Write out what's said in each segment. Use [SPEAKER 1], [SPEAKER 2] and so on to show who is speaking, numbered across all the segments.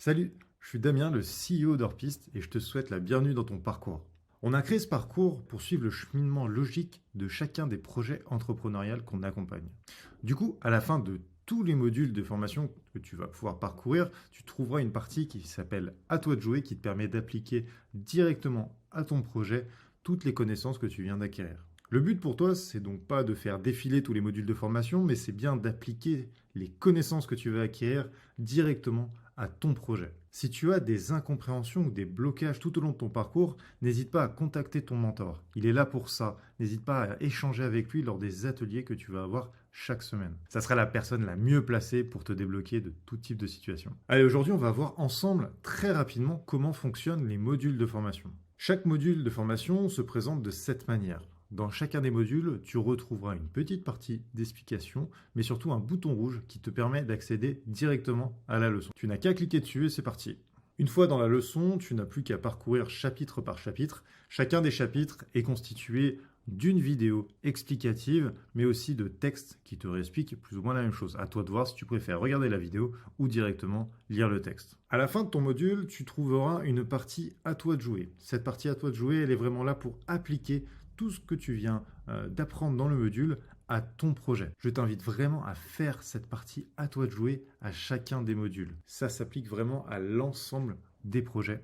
[SPEAKER 1] Salut, je suis Damien, le CEO d'Orpiste et je te souhaite la bienvenue dans ton parcours. On a créé ce parcours pour suivre le cheminement logique de chacun des projets entrepreneuriaux qu'on accompagne. Du coup, à la fin de tous les modules de formation que tu vas pouvoir parcourir, tu trouveras une partie qui s'appelle À toi de jouer qui te permet d'appliquer directement à ton projet toutes les connaissances que tu viens d'acquérir. Le but pour toi, c'est donc pas de faire défiler tous les modules de formation, mais c'est bien d'appliquer les connaissances que tu vas acquérir directement à ton projet. Si tu as des incompréhensions ou des blocages tout au long de ton parcours, n'hésite pas à contacter ton mentor. Il est là pour ça. N'hésite pas à échanger avec lui lors des ateliers que tu vas avoir chaque semaine. Ça sera la personne la mieux placée pour te débloquer de tout type de situation. Allez, aujourd'hui, on va voir ensemble très rapidement comment fonctionnent les modules de formation. Chaque module de formation se présente de cette manière. Dans chacun des modules, tu retrouveras une petite partie d'explication, mais surtout un bouton rouge qui te permet d'accéder directement à la leçon. Tu n'as qu'à cliquer dessus et c'est parti. Une fois dans la leçon, tu n'as plus qu'à parcourir chapitre par chapitre. Chacun des chapitres est constitué d'une vidéo explicative, mais aussi de textes qui te réexpliquent plus ou moins la même chose. À toi de voir si tu préfères regarder la vidéo ou directement lire le texte. À la fin de ton module, tu trouveras une partie à toi de jouer. Cette partie à toi de jouer, elle est vraiment là pour appliquer tout ce que tu viens d'apprendre dans le module à ton projet. Je t'invite vraiment à faire cette partie à toi de jouer à chacun des modules. Ça s'applique vraiment à l'ensemble des projets.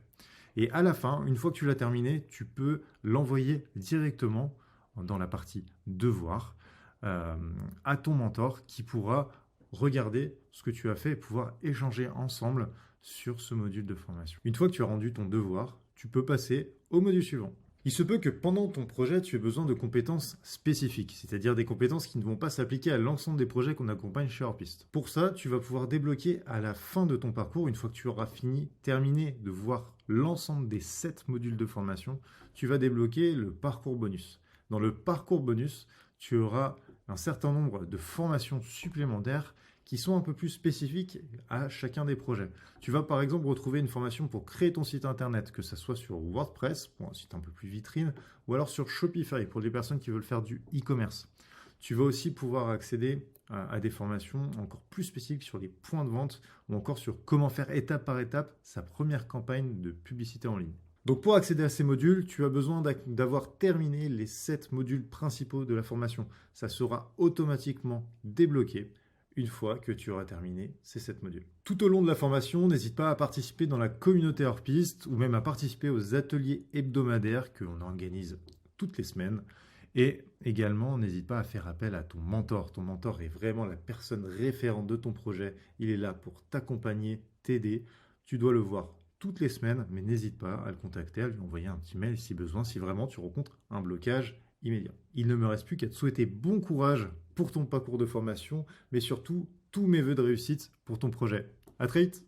[SPEAKER 1] Et à la fin, une fois que tu l'as terminé, tu peux l'envoyer directement dans la partie devoir à ton mentor qui pourra regarder ce que tu as fait et pouvoir échanger ensemble sur ce module de formation. Une fois que tu as rendu ton devoir, tu peux passer au module suivant. Il se peut que pendant ton projet, tu aies besoin de compétences spécifiques, c'est-à-dire des compétences qui ne vont pas s'appliquer à l'ensemble des projets qu'on accompagne chez Orpiste. Pour ça, tu vas pouvoir débloquer à la fin de ton parcours, une fois que tu auras terminé de voir l'ensemble des 7 modules de formation, tu vas débloquer le parcours bonus. Dans le parcours bonus, tu auras un certain nombre de formations supplémentaires qui sont un peu plus spécifiques à chacun des projets. Tu vas par exemple retrouver une formation pour créer ton site internet, que ce soit sur WordPress, pour un site un peu plus vitrine, ou alors sur Shopify, pour les personnes qui veulent faire du e-commerce. Tu vas aussi pouvoir accéder à des formations encore plus spécifiques sur les points de vente, ou encore sur comment faire étape par étape sa première campagne de publicité en ligne. Donc pour accéder à ces modules, tu as besoin d'avoir terminé les 7 modules principaux de la formation. Ça sera automatiquement débloqué une fois que tu auras terminé ces 7 modules. Tout au long de la formation, n'hésite pas à participer dans la communauté Orpiste ou même à participer aux ateliers hebdomadaires que l'on organise toutes les semaines. Et également, n'hésite pas à faire appel à ton mentor. Ton mentor est vraiment la personne référente de ton projet. Il est là pour t'accompagner, t'aider. Tu dois le voir toutes les semaines, mais n'hésite pas à le contacter, à lui envoyer un petit mail si besoin, si vraiment tu rencontres un blocage immédiat. Il ne me reste plus qu'à te souhaiter bon courage pour ton parcours de formation, mais surtout tous mes vœux de réussite pour ton projet. À très vite!